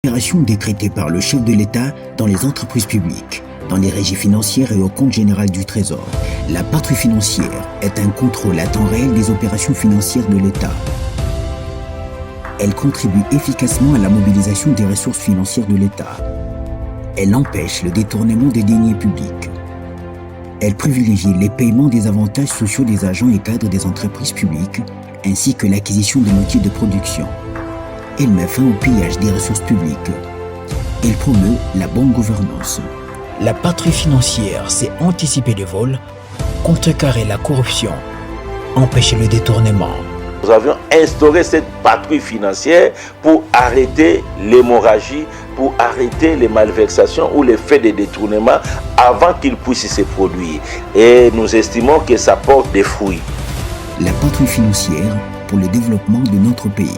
opérations décrétées par le chef de l'État dans les entreprises publiques, dans les régies financières et au compte général du Trésor. La patrouille financière est un contrôle à temps réel des opérations financières de l'État. Elle contribue efficacement à la mobilisation des ressources financières de l'État. Elle empêche le détournement des deniers publics. Elle privilégie les paiements des avantages sociaux des agents et cadres des entreprises publiques, ainsi que l'acquisition des outils de production. Elle met fin au pillage des ressources publiques. Elle promeut la bonne gouvernance. La patrouille financière, c'est anticiper les vols, contrecarrer la corruption, empêcher le détournement. Nous avions instauré cette patrouille financière pour arrêter l'hémorragie, pour arrêter les malversations ou les faits de détournement avant qu'ils puissent se produire. Et nous estimons que ça porte des fruits. La patrouille financière pour le développement de notre pays.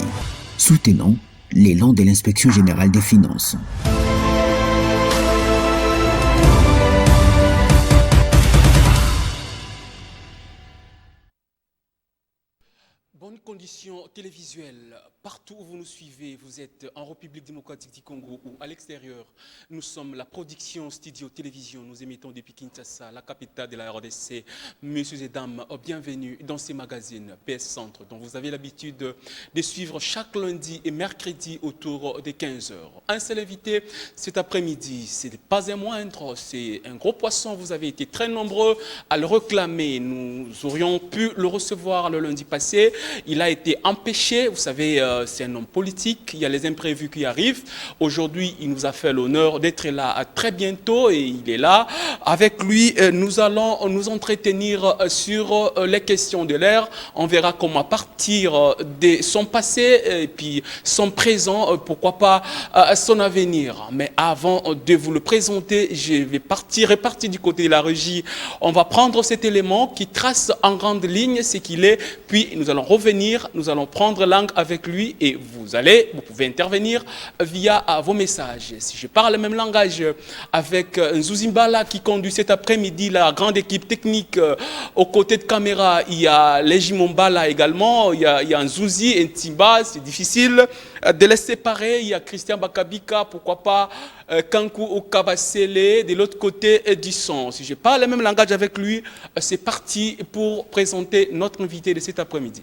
Soutenons l'élan de l'Inspection générale des finances. Bonnes conditions télévisuelles. Partout où vous nous suivez, vous êtes en République démocratique du Congo ou à l'extérieur. Nous sommes la production Studio Télévision. Nous émettons depuis Kinshasa, la capitale de la RDC. Messieurs et dames, bienvenue dans ces magazines PS Centre, dont vous avez l'habitude de suivre chaque lundi et mercredi autour de 15h. Un seul invité cet après-midi, ce n'est pas un moindre, c'est un gros poisson. Vous avez été très nombreux à le réclamer. Nous aurions pu le recevoir le lundi passé. Il a été empêché, vous savez, c'est un homme politique, il y a les imprévus qui arrivent. Aujourd'hui, il nous a fait l'honneur d'être là très bientôt et il est là. Avec lui, nous allons nous entretenir sur les questions de l'ère. On verra comment partir de son passé et puis son présent, pourquoi pas son avenir. Mais avant de vous le présenter, je vais repartir du côté de la régie. On va prendre cet élément qui trace en grande ligne ce qu'il est, puis nous allons revenir, nous allons prendre langue avec lui et vous pouvez intervenir via vos messages. Si je parle le même langage avec Nzuzimbala qui conduit cet après-midi la grande équipe technique aux côtés de caméra, il y a Légi Mombala également, il y a Nzuzi et Ntimba, c'est difficile de les séparer. Il y a Christian Bakabika, pourquoi pas Kankou ou Kabasele de l'autre côté du son. Si je parle le même langage avec lui, c'est parti pour présenter notre invité de cet après-midi.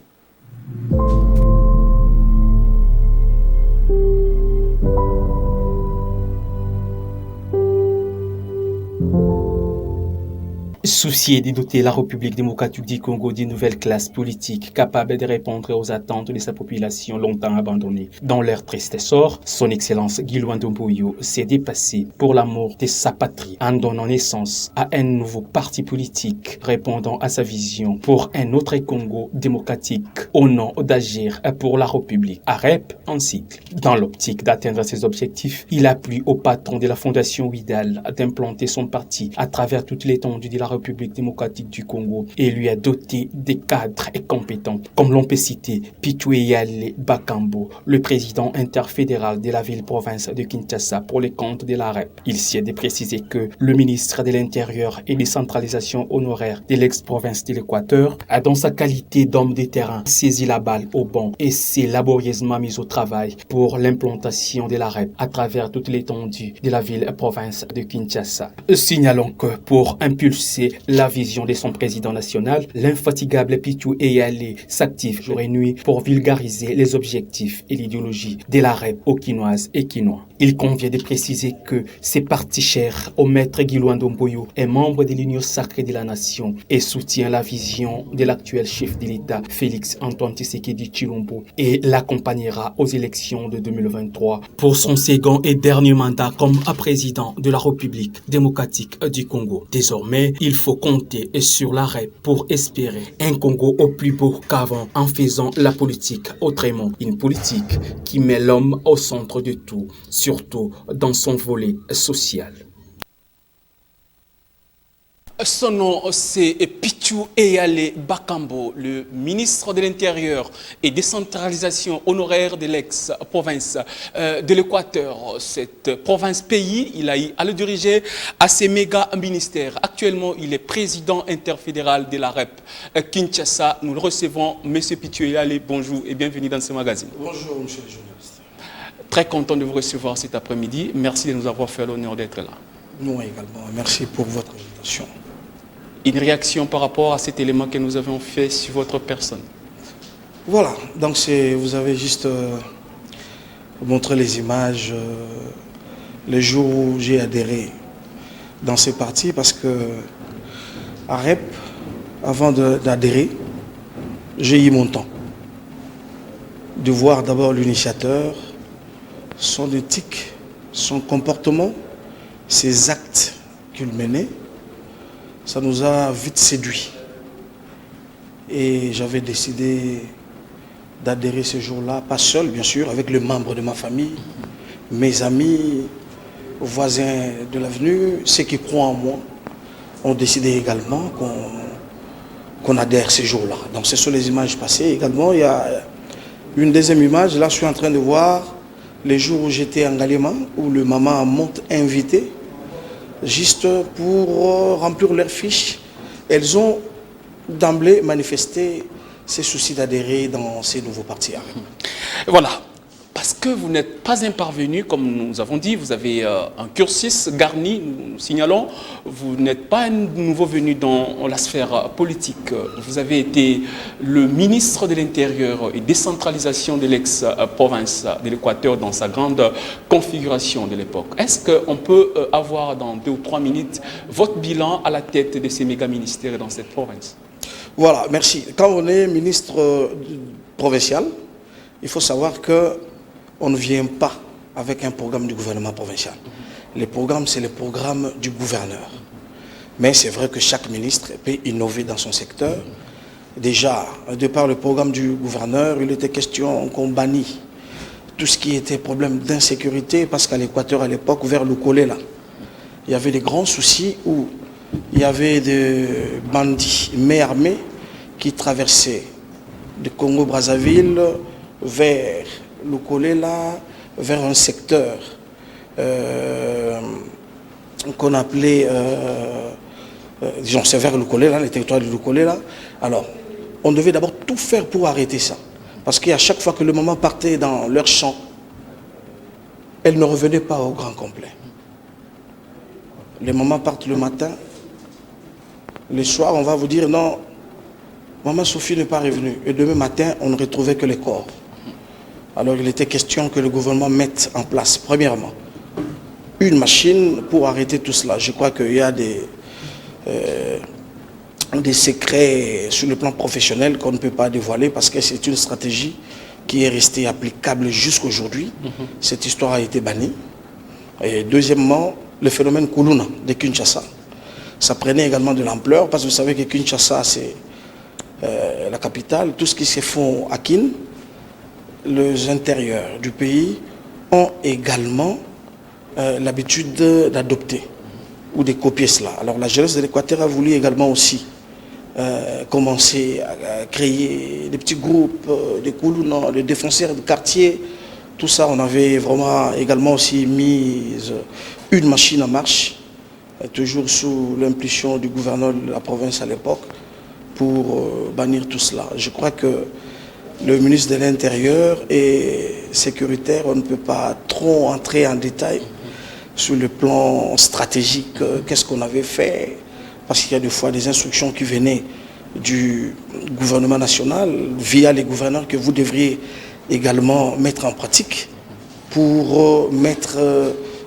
Soucié de doter la République démocratique du Congo d'une nouvelle classe politique capable de répondre aux attentes de sa population longtemps abandonnée dans leur triste sort, son Excellence Guillaume Ndomboyo s'est dépassé pour l'amour de sa patrie en donnant naissance à un nouveau parti politique répondant à sa vision pour un autre Congo démocratique au nom d'agir pour la République, AREP en cycle. Dans l'optique d'atteindre ses objectifs, il a plu au patron de la Fondation Widal d'implanter son parti à travers toute l'étendue de la République démocratique du Congo et lui a doté des cadres et compétents, comme l'on peut citer Pichoueyale Bakambo, le président interfédéral de la ville-province de Kinshasa pour les comptes de la REP. Il s'y est de préciser que le ministre de l'Intérieur et décentralisation honoraire de l'ex-province de l'Équateur a, dans sa qualité d'homme de terrain, saisi la balle au bon et s'est laborieusement mis au travail pour l'implantation de la REP à travers toute l'étendue de la ville-province de Kinshasa. Signalons que pour impulser la vision de son président national, l'infatigable Pichou Eyale s'active jour et nuit pour vulgariser les objectifs et l'idéologie de la REP aux Quinoises et Quinois. Il convient de préciser que c'est parti cher au maître Guillaume Ndomboyo est membre de l'Union sacrée de la nation et soutient la vision de l'actuel chef de l'État Félix Antoine Tshisekedi Tshilombo et l'accompagnera aux élections de 2023 pour son second et dernier mandat comme président de la République démocratique du Congo. Désormais, il faut compter sur la REP pour espérer un Congo au plus beau qu'avant en faisant la politique autrement. Une politique qui met l'homme au centre de tout, surtout dans son volet social. Son nom, c'est Pichou Eyale Bakambo, le ministre de l'Intérieur et décentralisation honoraire de l'ex-province de l'Équateur. Cette province-pays, il a eu à le diriger à ses méga-ministères. Actuellement, il est président interfédéral de la REP Kinshasa. Nous le recevons, M. Pichou Eyale, bonjour et bienvenue dans ce magazine. Bonjour, monsieur le journaliste. très content de vous recevoir cet après-midi. Merci de nous avoir fait l'honneur d'être là. Nous également, merci pour votre invitation. Une réaction par rapport à cet élément que nous avons fait sur votre personne? Voilà, donc vous avez juste montré les images le jour où j'ai adhéré dans ces partis, parce que à REP, avant d'adhérer, j'ai eu mon temps de voir d'abord l'initiateur, son éthique, son comportement, ses actes qu'il menait. Ça nous a vite séduit. Et j'avais décidé d'adhérer ce jour-là, pas seul bien sûr, avec les membres de ma famille, mes amis, voisins de l'avenue, ceux qui croient en moi, ont décidé également qu'on adhère ce jour-là. Donc ce sont les images passées. Également, il y a une deuxième image. Là, je suis en train de voir les jours où j'étais en Galema, où le maman m'a invité, juste pour remplir leurs fiches. Elles ont d'emblée manifesté ces soucis d'adhérer dans ces nouveaux partis. Voilà. Parce que vous n'êtes pas un parvenu, comme nous avons dit, vous avez un cursus garni, nous signalons, vous n'êtes pas un nouveau venu dans la sphère politique. Vous avez été le ministre de l'Intérieur et décentralisation de l'ex-province de l'Équateur dans sa grande configuration de l'époque. Est-ce qu'on peut avoir dans 2 ou 3 minutes votre bilan à la tête de ces méga-ministères dans cette province? Voilà, merci. Quand on est ministre provincial, il faut savoir que on ne vient pas avec un programme du gouvernement provincial. Les programmes, c'est le programme du gouverneur. Mais c'est vrai que chaque ministre peut innover dans son secteur. Déjà, de par le programme du gouverneur, il était question qu'on bannit tout ce qui était problème d'insécurité, parce qu'à l'Équateur, à l'époque, vers le Collet, là, il y avait des grands soucis où il y avait des bandits, mais armés, qui traversaient de Congo-Brazzaville vers le Collet là, vers un secteur qu'on appelait, disons, c'est vers le Collet là, le territoire du Collet là. Alors, on devait d'abord tout faire pour arrêter ça. Parce qu'à chaque fois que le maman partait dans leur champ, elle ne revenait pas au grand complet. Les mamans partent le matin, le soir, on va vous dire non, maman Sophie n'est pas revenue. Et demain matin, on ne retrouvait que les corps. Alors il était question que le gouvernement mette en place, premièrement, une machine pour arrêter tout cela. Je crois qu'il y a des secrets sur le plan professionnel qu'on ne peut pas dévoiler, parce que c'est une stratégie qui est restée applicable jusqu'aujourd'hui. Cette histoire a été bannie. Et deuxièmement, le phénomène Kuluna de Kinshasa. Ça prenait également de l'ampleur, parce que vous savez que Kinshasa, c'est la capitale. Tout ce qui se fait à Kin, les intérieurs du pays ont également l'habitude d'adopter ou de copier cela. Alors la jeunesse de l'Équateur a voulu également aussi commencer à créer des petits groupes de Koulouna, de défenseurs de quartier. Tout ça, on avait vraiment également aussi mis une machine en marche, toujours sous l'impulsion du gouverneur de la province à l'époque, pour bannir tout cela. Je crois que le ministre de l'Intérieur est sécuritaire. On ne peut pas trop entrer en détail sur le plan stratégique. Qu'est-ce qu'on avait fait? Parce qu'il y a des fois des instructions qui venaient du gouvernement national via les gouverneurs que vous devriez également mettre en pratique pour mettre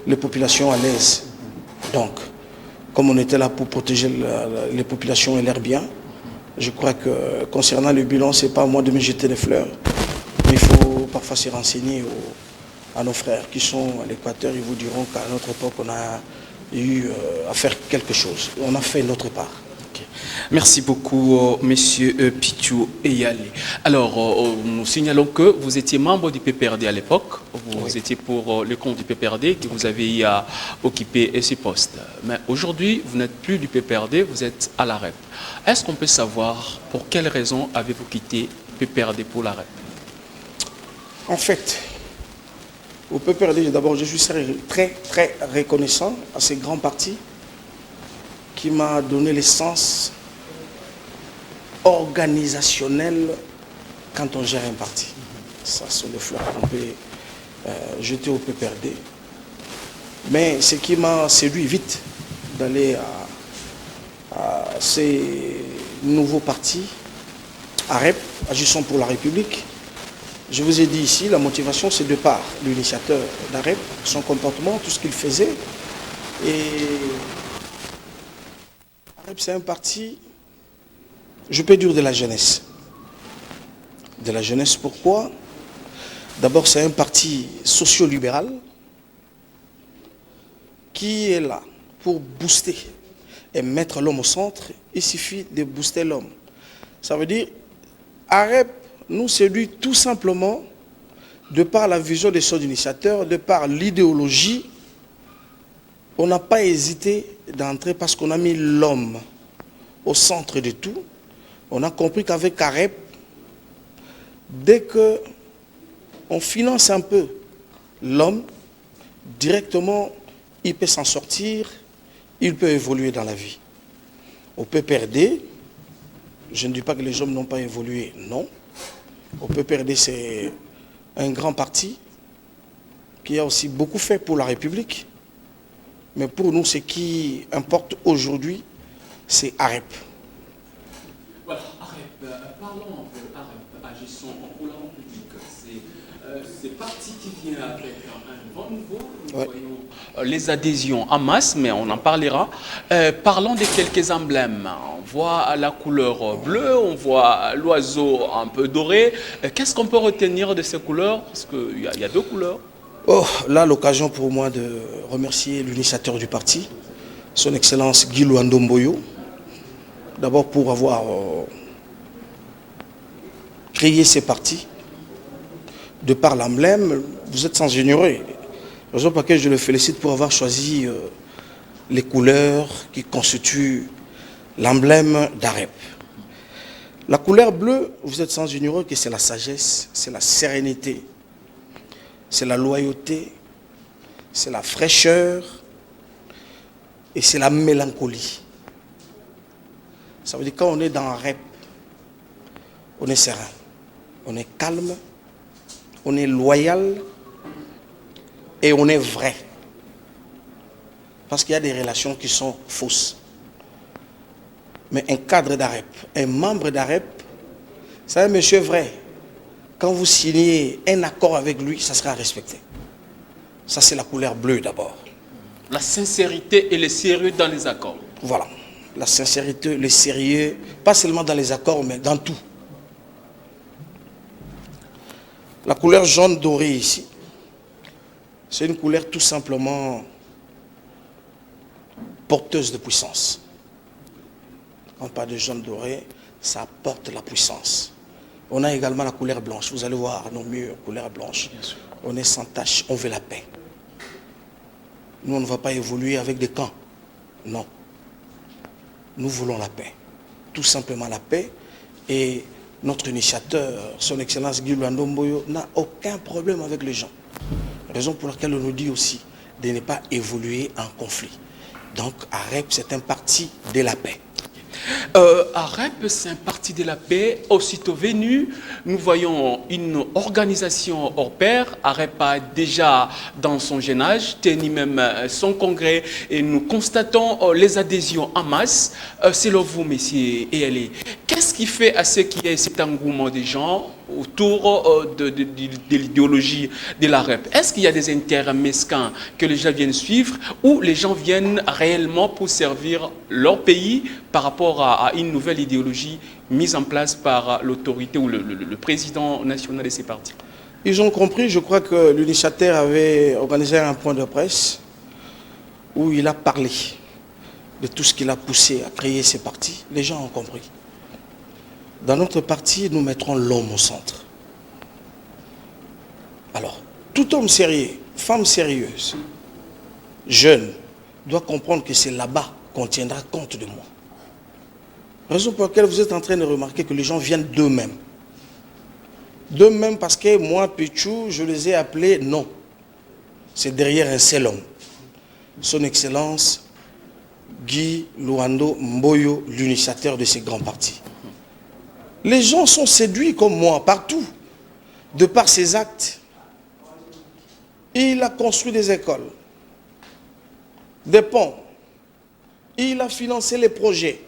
les populations à l'aise. Donc, comme on était là pour protéger les populations et leurs biens, je crois que concernant le bilan, ce n'est pas à moi de me jeter des fleurs. Mais il faut parfois se renseigner à nos frères qui sont à l'Équateur. Ils vous diront qu'à notre époque, on a eu à faire quelque chose. On a fait notre part. Okay. Merci beaucoup, Monsieur Pichou Eyale. Alors, nous signalons que vous étiez membre du PPRD à l'époque. Vous étiez pour le compte du PPRD que vous avez eu à occuper ce poste. Mais aujourd'hui, vous n'êtes plus du PPRD, vous êtes à la REP. Est-ce qu'on peut savoir pour quelles raisons avez-vous quitté PPRD pour la REP? En fait, au PPRD, d'abord, je suis très reconnaissant à ces grands partis qui m'a donné l'essence organisationnelle quand on gère un parti. Ça, c'est le fleur qu'on peut J'étais au PPRD. Mais ce qui m'a séduit vite d'aller à ces nouveaux partis, AREP, Agissons pour la République. Je vous ai dit ici, la motivation, c'est de par l'initiateur d'AREP, son comportement, tout ce qu'il faisait. Et AREP, c'est un parti, je peux dire, de la jeunesse. De la jeunesse, pourquoi? D'abord, c'est un parti socio-libéral qui est là pour booster et mettre l'homme au centre. Il suffit de booster l'homme. Ça veut dire, AREP nous séduit tout simplement de par la vision de son initiateur, de par l'idéologie. On n'a pas hésité d'entrer parce qu'on a mis l'homme au centre de tout. On a compris qu'avec AREP, dès qu'on finance un peu l'homme, directement, il peut s'en sortir, il peut évoluer dans la vie. Au PPRD, je ne dis pas que les hommes n'ont pas évolué, non. Au PPRD, c'est un grand parti qui a aussi beaucoup fait pour la République. Mais pour nous, ce qui importe aujourd'hui, c'est AREP. Voilà, AREP. Parlons un peu AREP, Agissons pour la République. C'est parti qui vient avec un bon niveau. Nous voyons les adhésions en masse, mais on en parlera. Parlons de quelques emblèmes. On voit la couleur bleue, on voit l'oiseau un peu doré. Qu'est-ce qu'on peut retenir de ces couleurs? Parce qu'il y a deux couleurs. Oh, là, l'occasion pour moi de remercier l'initiateur du parti, son Excellence Guy Luando Mboyo, d'abord pour avoir créé ces partis. De par l'emblème, vous êtes sans ignorer. Raison pour laquelle je le félicite pour avoir choisi les couleurs qui constituent l'emblème d'AREP. La couleur bleue, vous êtes sans ignorer que c'est la sagesse, c'est la sérénité, c'est la loyauté, c'est la fraîcheur et c'est la mélancolie. Ça veut dire que quand on est dans AREP, on est serein, on est calme, on est loyal et on est vrai. Parce qu'il y a des relations qui sont fausses. Mais un cadre d'AREP, un membre d'AREP, c'est un monsieur vrai. Quand vous signez un accord avec lui, ça sera respecté. Ça, c'est la couleur bleue d'abord. La sincérité et le sérieux dans les accords. Voilà. La sincérité, le sérieux, pas seulement dans les accords, mais dans tout. La couleur jaune doré ici, c'est une couleur tout simplement porteuse de puissance. Quand on parle de jaune doré, ça apporte la puissance. On a également la couleur blanche. Vous allez voir nos murs, couleur blanche. On est sans tache, on veut la paix. Nous, on ne va pas évoluer avec des camps. Non. Nous voulons la paix. Tout simplement la paix. Et notre initiateur, son Excellence Guy Luando Mboyo, n'a aucun problème avec les gens. Raison pour laquelle on nous dit aussi de ne pas évoluer en conflit. Donc, AREP, c'est un parti de la paix. AREP, c'est un parti de la paix. Aussitôt venu, nous voyons une organisation hors pair. AREP a déjà, dans son jeune âge, tenu même son congrès et nous constatons les adhésions en masse. Selon vous, messieurs et elle, qu'est-ce qui fait à ce qu'il y ait cet engouement des gens autour de l'idéologie de l'AREP? Est-ce qu'il y a des intérêts mesquins que les gens viennent suivre ou les gens viennent réellement pour servir leur pays par rapport à une nouvelle idéologie mise en place par l'autorité ou le président national de ces partis? Ils ont compris, je crois que l'initiateur avait organisé un point de presse où il a parlé de tout ce qu'il a poussé à créer ces partis. Les gens ont compris. Dans notre parti, nous mettrons l'homme au centre. Alors, tout homme sérieux, femme sérieuse, jeune, doit comprendre que c'est là-bas qu'on tiendra compte de moi. Raison pour laquelle vous êtes en train de remarquer que les gens viennent d'eux-mêmes. D'eux-mêmes parce que moi, Pichou, je les ai appelés non. C'est derrière un seul homme. Son Excellence Guy Luando Mboyo, l'initiateur de ces grands partis. Les gens sont séduits comme moi, partout, de par ses actes. Il a construit des écoles, des ponts. Il a financé les projets.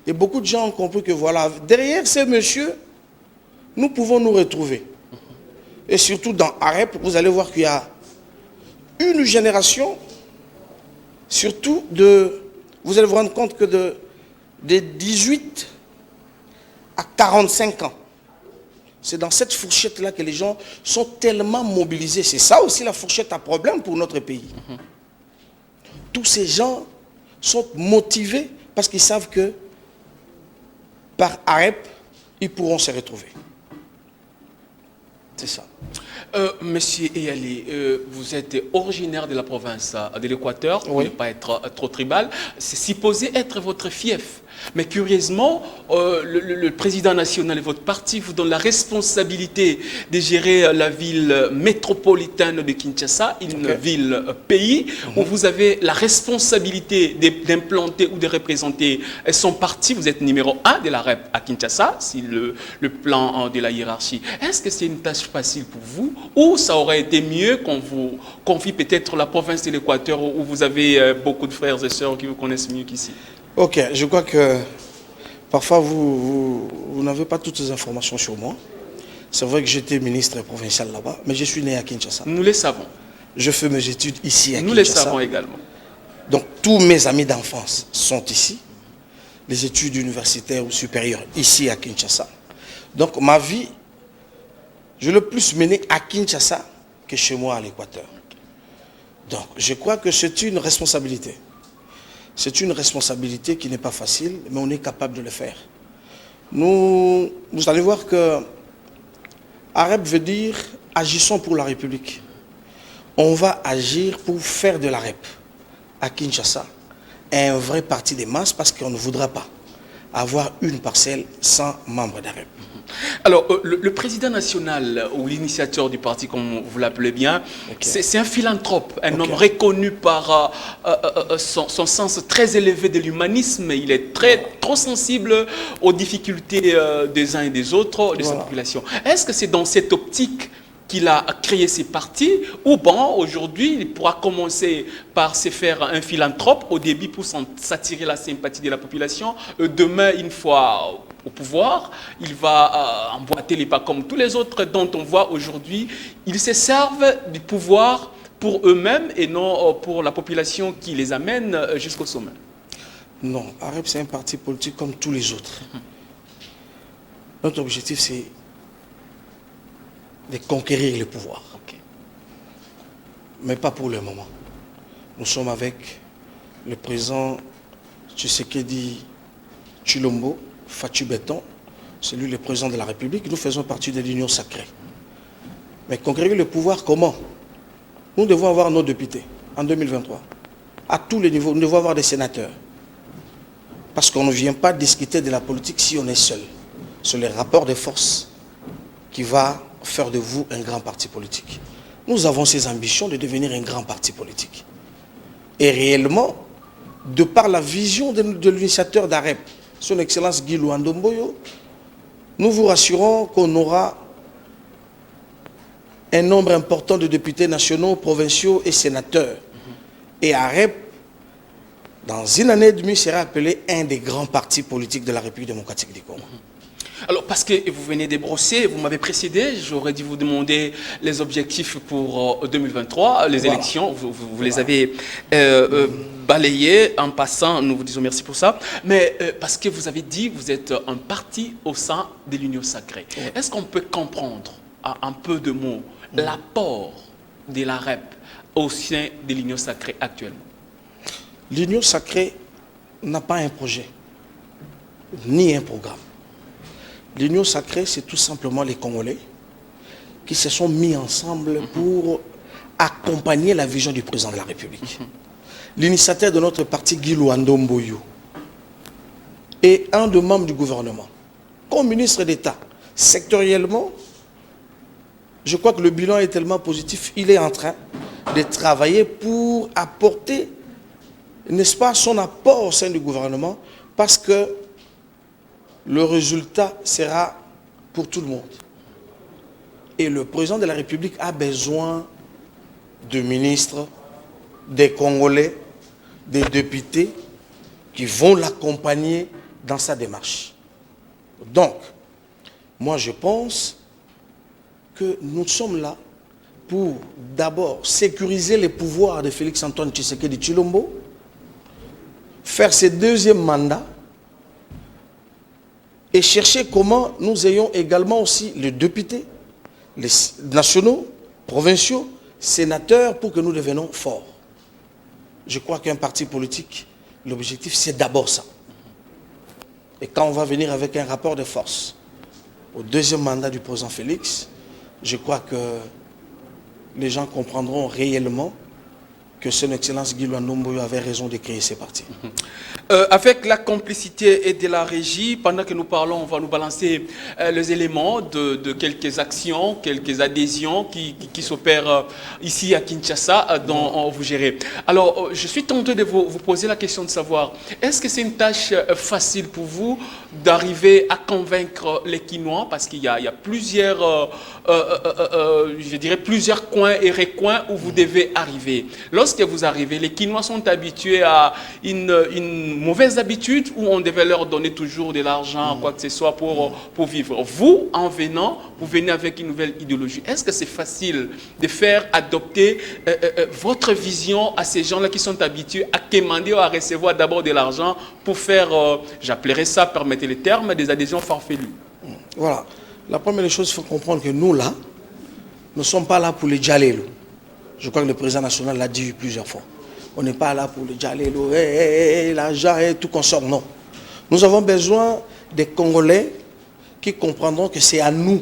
Et beaucoup de gens ont compris que voilà, derrière ces messieurs, nous pouvons nous retrouver. Et surtout dans AREP, vous allez voir qu'il y a une génération, surtout vous allez vous rendre compte que de 18 à 45 ans, c'est dans cette fourchette-là que les gens sont tellement mobilisés. C'est ça aussi la fourchette à problème pour notre pays. Tous ces gens sont motivés parce qu'ils savent que par AREP, ils pourront se retrouver. C'est ça. Monsieur Eyali, vous êtes originaire de la province de l'Équateur, pour ne pas être trop tribal. C'est supposé être votre fief. Mais curieusement, le président national de votre parti vous donne la responsabilité de gérer la ville métropolitaine de Kinshasa, une ville-pays, où vous avez la responsabilité d'implanter ou de représenter son parti. Vous êtes numéro 1 de la REP à Kinshasa, si le plan de la hiérarchie. Est-ce que c'est une tâche facile pour vous, ou ça aurait été mieux qu'on vous confie peut-être la province de l'Équateur, où vous avez beaucoup de frères et sœurs qui vous connaissent mieux qu'ici? Ok, je crois que parfois vous n'avez pas toutes les informations sur moi. C'est vrai que j'étais ministre provincial là-bas, mais je suis né à Kinshasa. Nous le savons. Je fais mes études ici à Kinshasa. Nous le savons également. Donc tous mes amis d'enfance sont ici. Les études universitaires ou supérieures ici à Kinshasa. Donc ma vie, je l'ai plus menée à Kinshasa que chez moi à l'Équateur. Donc je crois que c'est une responsabilité. C'est une responsabilité qui n'est pas facile, mais on est capable de le faire. Vous allez voir que AREP veut dire agissons pour la République. On va agir pour faire de l'AREP à Kinshasa un vrai parti des masses, parce qu'on ne voudra pas avoir une parcelle sans membre d'AREP. Alors, le président national ou l'initiateur du parti, comme vous l'appelez bien, c'est un philanthrope, un homme reconnu par son sens très élevé de l'humanisme. Il est trop sensible aux difficultés des uns et des autres, de sa population. Est-ce que c'est dans cette optique qu'il a créé ses partis, ou bon, aujourd'hui, il pourra commencer par se faire un philanthrope au début pour s'attirer la sympathie de la population. Demain, une fois au pouvoir, il va emboîter les pas comme tous les autres dont on voit aujourd'hui. Ils se servent du pouvoir pour eux-mêmes et non pour la population qui les amène jusqu'au sommet. Non, AREP, c'est un parti politique comme tous les autres. Notre objectif, c'est de conquérir le pouvoir. Mais pas pour le moment. Nous sommes avec le président Tshisekedi Tshilombo Fatou Béton, c'est lui le président de la République. Nous faisons partie de l'Union sacrée. Mais conquérir le pouvoir, comment? Nous devons avoir nos députés en 2023. À tous les niveaux, nous devons avoir des sénateurs. Parce qu'on ne vient pas discuter de la politique si on est seul. C'est le rapport de force qui va faire de vous un grand parti politique. Nous avons ces ambitions de devenir un grand parti politique. Et réellement, de par la vision de l'initiateur d'AREP, son Excellence Guy Luandomboyo, nous vous rassurons qu'on aura un nombre important de députés nationaux, provinciaux et sénateurs. Et AREP, dans une année et demie, sera appelé un des grands partis politiques de la République démocratique du Congo. Alors, parce que vous venez de brosser, vous m'avez précédé, j'aurais dû vous demander les objectifs pour 2023, les élections, vous les avez balayés en passant, nous vous disons merci pour ça, mais parce que vous avez dit, vous êtes un parti au sein de l'Union sacrée. Est-ce qu'on peut comprendre, en peu de mots, l'apport de la REP au sein de l'Union sacrée actuellement? L'Union sacrée n'a pas un projet, ni un programme. L'Union sacrée, c'est tout simplement les Congolais qui se sont mis ensemble pour accompagner la vision du président de la République. L'initiateur de notre parti, Guy Luandomboyo, est un des membres du gouvernement. Comme ministre d'État, sectoriellement, je crois que le bilan est tellement positif, il est en train de travailler pour apporter, n'est-ce pas, son apport au sein du gouvernement, parce que le résultat sera pour tout le monde. Et le président de la République a besoin de ministres, des Congolais, des députés qui vont l'accompagner dans sa démarche. Donc, moi je pense que nous sommes là pour d'abord sécuriser les pouvoirs de Félix-Antoine Tshisekedi Tshilombo, faire ses deuxièmes mandats et chercher comment nous ayons également aussi les députés, les nationaux, provinciaux, sénateurs pour que nous devenions forts. Je crois qu'un parti politique, l'objectif c'est d'abord ça. Et quand on va venir avec un rapport de force au deuxième mandat du président Félix, je crois que les gens comprendront réellement que son Excellence Guy Luando Mboyo avait raison de créer ces partis. Avec la complicité et de la régie, pendant que nous parlons, on va nous balancer les éléments de quelques actions, quelques adhésions qui s'opèrent ici à Kinshasa, dont vous gérez. Alors, je suis tenté de vous poser la question de savoir, est-ce que c'est une tâche facile pour vous d'arriver à convaincre les Kinois, parce qu'il y a plusieurs, je dirais plusieurs coins et recoins où vous devez arriver. Lorsque vous arrivez, les Kinois sont habitués à une mauvaise habitude où on devait leur donner toujours de l'argent, quoi que ce soit pour vivre. Vous, en venant, vous venez avec une nouvelle idéologie. Est-ce que c'est facile de faire adopter votre vision à ces gens-là qui sont habitués à quémander ou à recevoir d'abord de l'argent pour faire, j'appellerais ça, permettez les termes, des adhésions farfelues? Voilà. La première chose, il faut comprendre que nous, là, nous ne sommes pas là pour les djalélo. Je crois que le président national l'a dit plusieurs fois. On n'est pas là pour les djalélo, l'argent et tout consort. Non. Nous avons besoin des Congolais qui comprendront que c'est à nous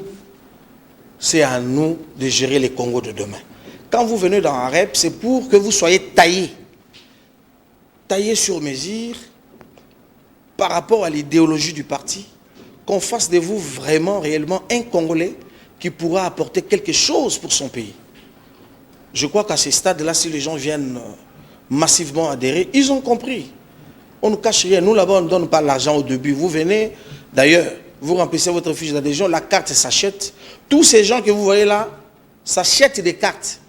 de gérer les Congos de demain. Quand vous venez dans un REP, c'est pour que vous soyez taillés sur mesure par rapport à l'idéologie du parti, qu'on fasse de vous vraiment, réellement un Congolais qui pourra apporter quelque chose pour son pays. Je crois qu'à ce stade-là, si les gens viennent massivement adhérer, ils ont compris. On ne cache rien. Nous, là-bas, on ne donne pas l'argent au début. Vous venez, d'ailleurs, vous remplissez votre fiche d'adhésion, la carte s'achète. Tous ces gens que vous voyez là s'achètent des cartes.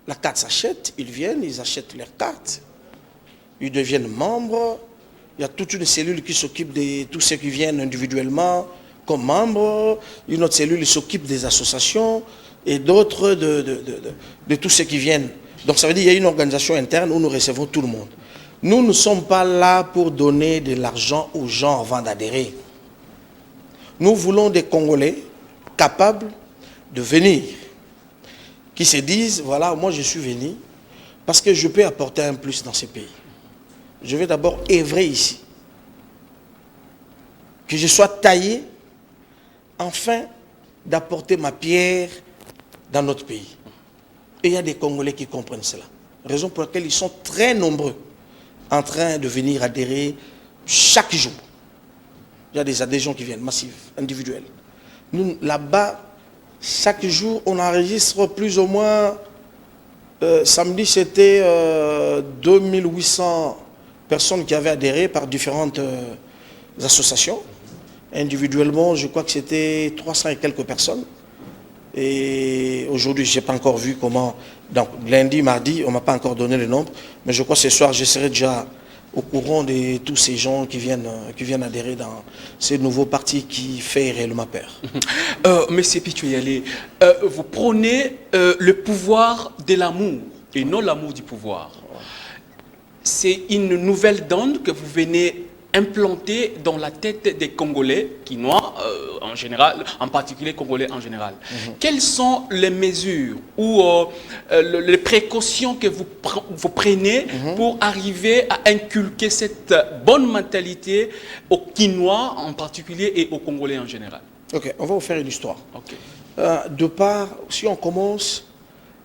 La carte s'achète, ils viennent, ils achètent leurs cartes. Ils deviennent membres. Il y a toute une cellule qui s'occupe de tous ceux qui viennent individuellement comme membres. Une autre cellule s'occupe des associations et d'autres de tous ceux qui viennent. Donc ça veut dire qu'il y a une organisation interne où nous recevons tout le monde. Nous ne sommes pas là pour donner de l'argent aux gens avant d'adhérer. Nous voulons des Congolais capables de venir, qui se disent, voilà, moi je suis venu parce que je peux apporter un plus dans ces pays. Je vais d'abord œuvrer ici. Que je sois taillé afin d'apporter ma pierre dans notre pays. Et il y a des Congolais qui comprennent cela. Raison pour laquelle ils sont très nombreux en train de venir adhérer chaque jour. Il y a des adhésions qui viennent, massives, individuelles. Nous, là-bas, chaque jour, on enregistre plus ou moins, samedi c'était 2800 personnes qui avaient adhéré par différentes associations. Individuellement, je crois que c'était 300 et quelques personnes. Et aujourd'hui, je n'ai pas encore vu comment. Donc, lundi, mardi, on ne m'a pas encore donné le nombre. Mais je crois que ce soir, je serai déjà au courant de tous ces gens qui viennent adhérer dans ces nouveaux partis qui fait réellement peur. Monsieur Pichoyale, vous prenez le pouvoir de l'amour et non l'amour du pouvoir. C'est une nouvelle donne que vous venez implanter dans la tête des Congolais, Kinois en général, en particulier Congolais en général. Quelles sont les mesures ou les précautions que vous prenez pour arriver à inculquer cette bonne mentalité aux Kinois en particulier et aux Congolais en général? Ok, on va vous faire une histoire. Okay. De part, si on commence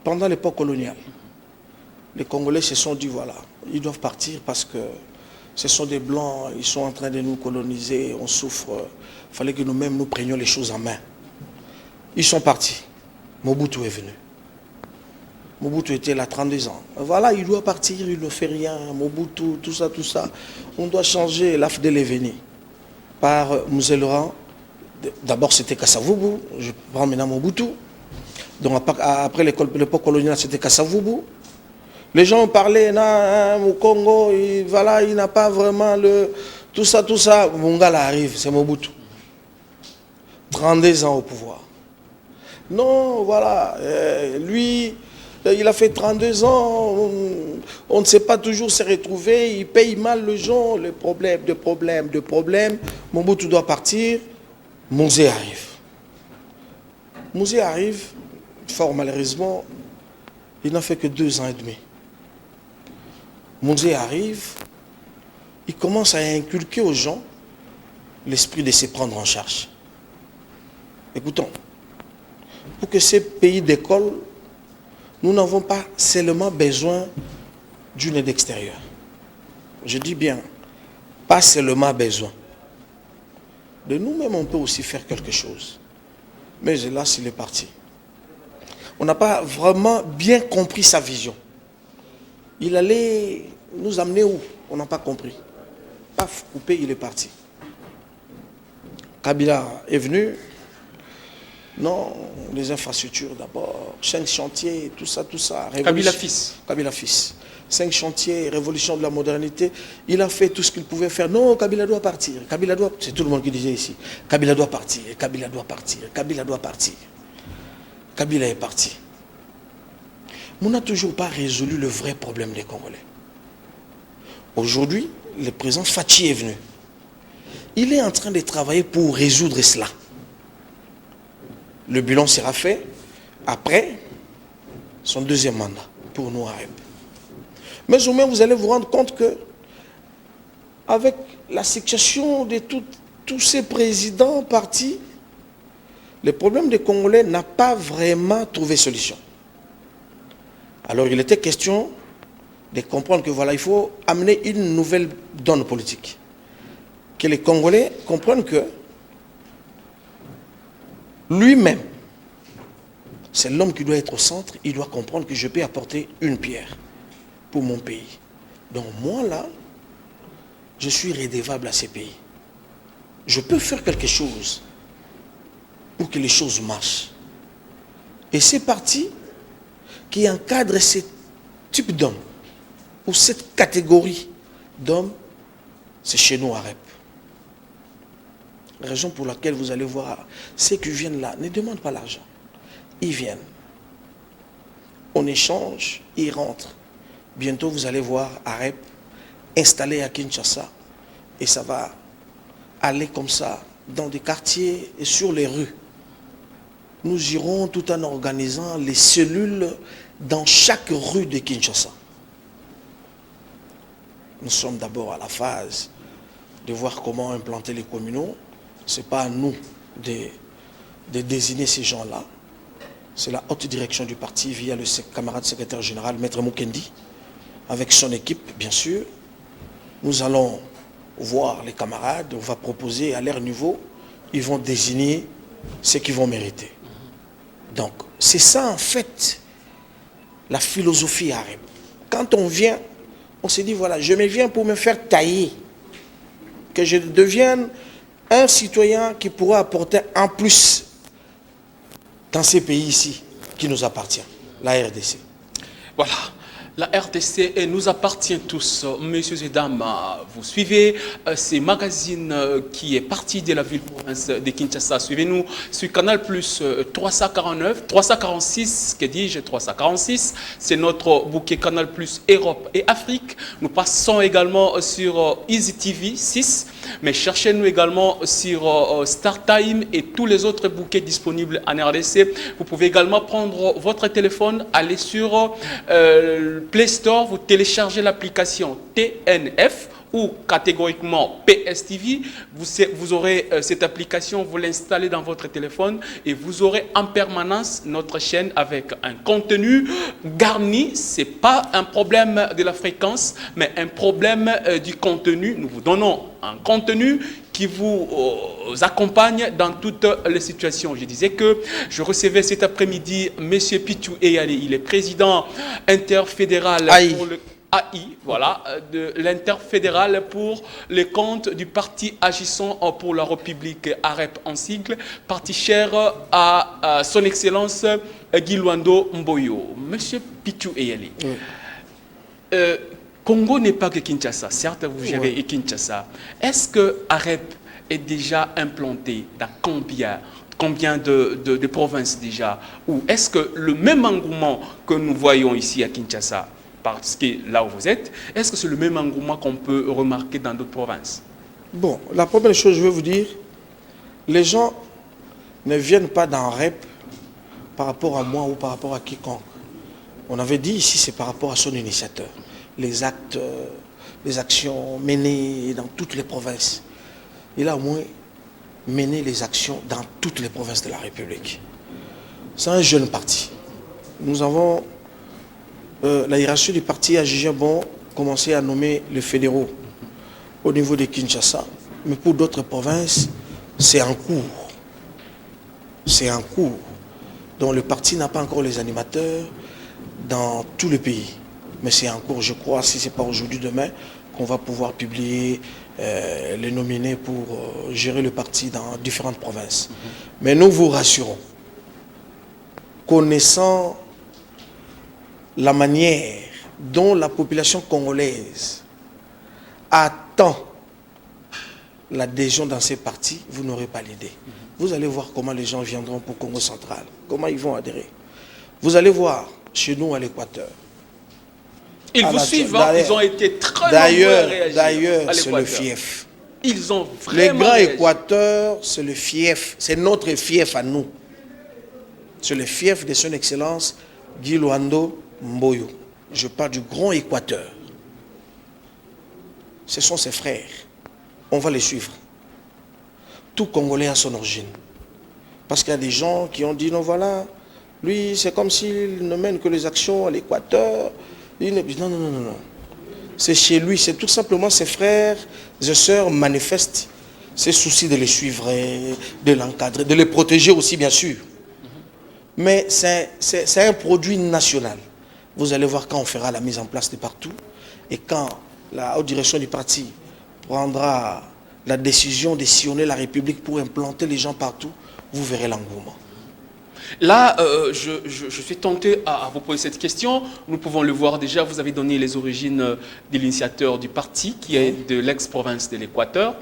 pendant l'époque coloniale, les Congolais se sont dit, voilà, ils doivent partir parce que ce sont des Blancs, ils sont en train de nous coloniser, on souffre. Il fallait que nous-mêmes nous prenions les choses en main. Ils sont partis. Mobutu est venu. Mobutu était là 32 ans. Voilà, il doit partir, il ne fait rien. Mobutu, tout ça, tout ça. On doit changer. L'AFDEL est venu par Mzee Laurent. D'abord, c'était Kasavubu. Je prends maintenant Mobutu. Donc après l'époque coloniale, c'était Kasavubu. Les gens parlaient, au Congo, voilà, il n'a pas vraiment le... Tout ça. Mungala arrive, c'est Mobutu. 32 ans au pouvoir. Non, voilà, lui, il a fait 32 ans, on ne sait pas toujours se retrouver, il paye mal les gens, les problèmes, de problèmes. Mobutu doit partir, Mouzé arrive. Mouzé arrive, fort malheureusement, il n'a fait que 2 ans et demi. Mouzé arrive, il commence à inculquer aux gens l'esprit de se prendre en charge. Écoutons, pour que ces pays d'école, nous n'avons pas seulement besoin d'une aide extérieure. Je dis bien, pas seulement besoin. De nous-mêmes, on peut aussi faire quelque chose. Mais là, il est parti. On n'a pas vraiment bien compris sa vision. Il allait nous amener où? On n'a pas compris. Paf, coupé, il est parti. Kabila est venu. Non, les infrastructures d'abord, 5 chantiers, tout ça. Kabila fils. 5 chantiers, révolution de la modernité. Il a fait tout ce qu'il pouvait faire. Non, Kabila doit partir. C'est tout le monde qui disait ici. Kabila doit partir. Kabila est parti. On n'a toujours pas résolu le vrai problème des Congolais. Aujourd'hui, le président Fachi est venu. Il est en train de travailler pour résoudre cela. Le bilan sera fait après son 2e mandat pour nous à REP. Mais au moins, vous allez vous rendre compte que avec la situation de tous ces présidents partis, le problème des Congolais n'a pas vraiment trouvé solution. Alors il était question de comprendre que voilà, il faut amener une nouvelle donne politique. Que les Congolais comprennent que lui-même, c'est l'homme qui doit être au centre, il doit comprendre que je peux apporter une pierre pour mon pays. Donc moi là, je suis redevable à ces pays. Je peux faire quelque chose pour que les choses marchent. Et ces partis qui encadrent ce type d'hommes, ou cette catégorie d'hommes, c'est chez nous à REP. Raison pour laquelle vous allez voir, ceux qui viennent là ne demandent pas l'argent. Ils viennent. On échange, ils rentrent. Bientôt, vous allez voir AREP installé à Kinshasa. Et ça va aller comme ça, dans des quartiers et sur les rues. Nous irons tout en organisant les cellules dans chaque rue de Kinshasa. Nous sommes d'abord à la phase de voir comment implanter les communaux. Ce n'est pas à nous de désigner ces gens-là. C'est la haute direction du parti via le camarade secrétaire général, Maître Mukendi, avec son équipe, bien sûr. Nous allons voir les camarades, on va proposer à leur niveau, ils vont désigner ceux qui vont mériter. Donc, c'est ça en fait, la philosophie arabe. Quand on vient, on se dit, voilà, je me viens pour me faire tailler, que je devienne un citoyen qui pourra apporter un plus dans ces pays ici qui nous appartient, la RDC. Voilà. La RDC nous appartient tous, messieurs et dames. Vous suivez ces magazines qui est parti de la ville-province de Kinshasa. Suivez-nous sur Canal Plus 349, 346, que dis-je, 346. C'est notre bouquet Canal Plus Europe et Afrique. Nous passons également sur Easy TV 6, mais cherchez-nous également sur Star Time et tous les autres bouquets disponibles en RDC. Vous pouvez également prendre votre téléphone, aller sur Play Store, vous téléchargez l'application TNF ou catégoriquement PSTV. Vous aurez cette application, vous l'installez dans votre téléphone et vous aurez en permanence notre chaîne avec un contenu garni. Ce n'est pas un problème de la fréquence, mais un problème du contenu. Nous vous donnons un contenu qui vous accompagne dans toutes les situations. Je disais que je recevais cet après-midi M. Pitou Eyali, il est président interfédéral pour le... AI, voilà, de l'interfédéral pour les comptes du parti agissant pour la République, AREP en sigle, parti cher à son Excellence Guy Luando Mboyo. Monsieur Pichou Eyali, Congo n'est pas que Kinshasa, certes vous gérez Kinshasa. Est-ce que AREP est déjà implanté dans combien de provinces déjà? Ou est-ce que le même engouement que nous voyons ici à Kinshasa, parce que là où vous êtes, est-ce que c'est le même engouement qu'on peut remarquer dans d'autres provinces? Bon, la première chose, je veux vous dire, les gens ne viennent pas dans REP par rapport à moi ou par rapport à quiconque. On avait dit ici, c'est par rapport à son initiateur. Les actes, les actions menées dans toutes les provinces. Il a au moins mené les actions dans toutes les provinces de la République. C'est un jeune parti. Nous avons, la hiérarchie du parti a jugé bon commencer à nommer les fédéraux au niveau de Kinshasa. Mais pour d'autres provinces, c'est en cours. C'est en cours. Donc le parti n'a pas encore les animateurs dans tout le pays. Mais c'est en cours, je crois, si ce n'est pas aujourd'hui, demain, qu'on va pouvoir publier les nominés pour gérer le parti dans différentes provinces. Mais nous vous rassurons, connaissant la manière dont la population congolaise attend l'adhésion dans ces partis, vous n'aurez pas l'idée. Vous allez voir comment les gens viendront pour Congo central, comment ils vont adhérer. Vous allez voir chez nous à l'Équateur. Ils vous suivent, ils ont été très nombreux à réagir. D'ailleurs, c'est le fief. Ils ont vraiment Les grands Équateurs, c'est le fief. C'est notre fief à nous. C'est le fief de son Excellence Guy Luando Mboyo. Je parle du grand Équateur. Ce sont ses frères. On va les suivre. Tout Congolais a son origine. Parce qu'il y a des gens qui ont dit, non voilà, lui c'est comme s'il ne mène que les actions à l'Équateur. Non, non, non, non. C'est chez lui, c'est tout simplement ses frères et sœurs manifestent ses soucis de les suivre, de l'encadrer, de les protéger aussi bien sûr. Mais c'est un produit national. Vous allez voir quand on fera la mise en place de partout et quand la haute direction du parti prendra la décision de sillonner la République pour implanter les gens partout, vous verrez l'engouement. Là, je suis tenté à vous poser cette question. Nous pouvons le voir déjà, vous avez donné les origines de l'initiateur du parti, qui est de l'ex-province de l'Équateur.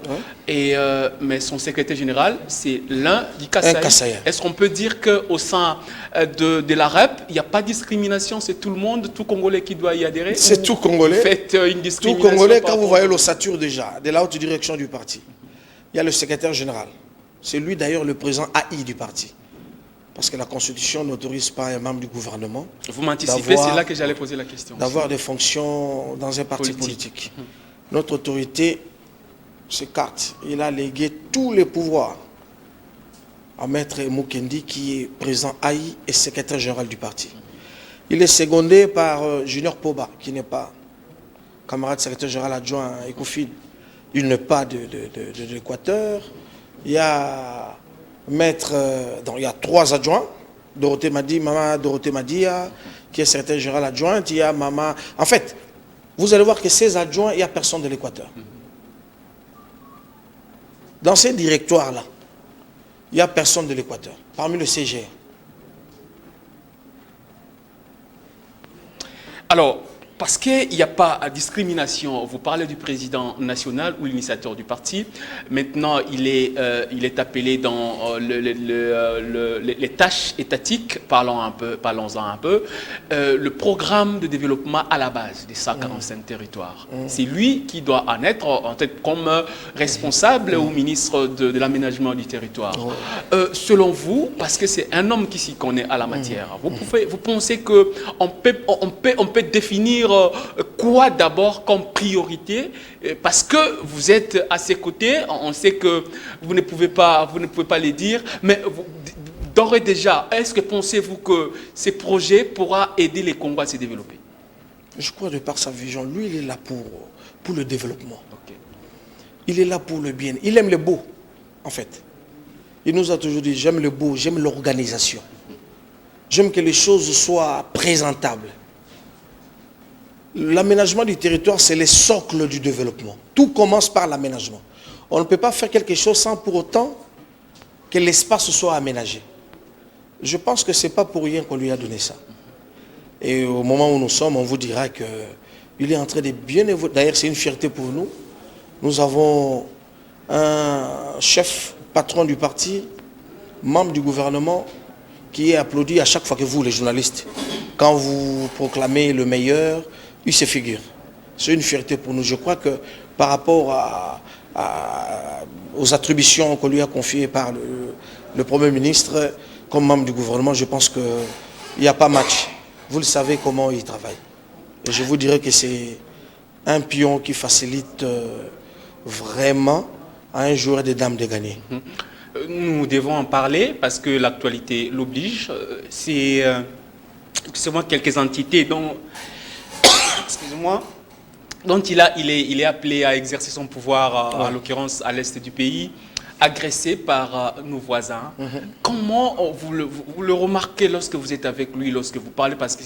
Mais son secrétaire général, c'est l'un du Kasaï. Est-ce qu'on peut dire qu'au sein de la REP, il n'y a pas de discrimination, c'est tout le monde, tout Congolais qui doit y adhérer? C'est tout Congolais. Faites une discrimination. Tout Congolais, quand vous voyez l'ossature déjà, de la haute direction du parti, il y a le secrétaire général. C'est lui d'ailleurs le président AI du parti. Parce que la Constitution n'autorise pas un membre du gouvernement. Vous m'anticipez, c'est là que j'allais poser la question. D'avoir des fonctions dans un parti politique. Notre autorité s'écarte. Il a légué tous les pouvoirs à Maître Mukendi, qui est président AI et secrétaire général du parti. Il est secondé par Junior Poba, qui n'est pas camarade secrétaire général adjoint à Ecofin. Il n'est pas de l'Équateur. Il y a Maître, donc il y a 3 adjoints, Dorothée Madi, Maman Dorothée Madia, qui est secrétaire général adjointe, il y a Maman... En fait, vous allez voir que ces adjoints, il n'y a personne de l'Équateur. Dans ces directoires-là, il n'y a personne de l'Équateur, parmi le CGR. Alors, parce qu'il n'y a pas de discrimination, vous parlez du président national ou l'initiateur du parti. Maintenant, il est appelé dans les tâches étatiques, parlons-en un peu. Le programme de développement à la base des 145 territoires. C'est lui qui doit en être en tête comme responsable ou ministre de l'aménagement du territoire. Selon vous, parce que c'est un homme qui s'y connaît à la matière, vous pensez qu'on peut définir quoi d'abord comme priorité, parce que vous êtes à ses côtés, on sait que vous ne pouvez pas les dire, mais d'ores et déjà, est-ce que pensez-vous que ces projets pourront aider les Congolais à se développer? Je crois de par sa vision, lui il est là pour le développement. Il est là pour le bien, il aime le beau en fait. Il nous a toujours dit, j'aime le beau, j'aime l'organisation. J'aime que les choses soient présentables. L'aménagement du territoire, c'est le socle du développement. Tout commence par l'aménagement. On ne peut pas faire quelque chose sans pour autant que l'espace soit aménagé. Je pense que ce n'est pas pour rien qu'on lui a donné ça. Et au moment où nous sommes, on vous dira qu'il est en train de bien évoluer. D'ailleurs, c'est une fierté pour nous. Nous avons un chef, patron du parti, membre du gouvernement, qui est applaudi à chaque fois que vous, les journalistes, quand vous proclamez le meilleur, il se figure. C'est une fierté pour nous. Je crois que par rapport aux attributions qu'on lui a confiées par le Premier ministre, comme membre du gouvernement, je pense qu'il n'y a pas match. Vous le savez comment il travaille. Et je vous dirais que c'est un pion qui facilite vraiment à un joueur de dames de gagner. Nous devons en parler parce que l'actualité l'oblige. C'est seulement quelques entités dont, excusez-moi, dont il est appelé à exercer son pouvoir, en l'occurrence à l'est du pays, agressé par nos voisins. Comment vous le remarquez lorsque vous êtes avec lui, lorsque vous parlez, parce que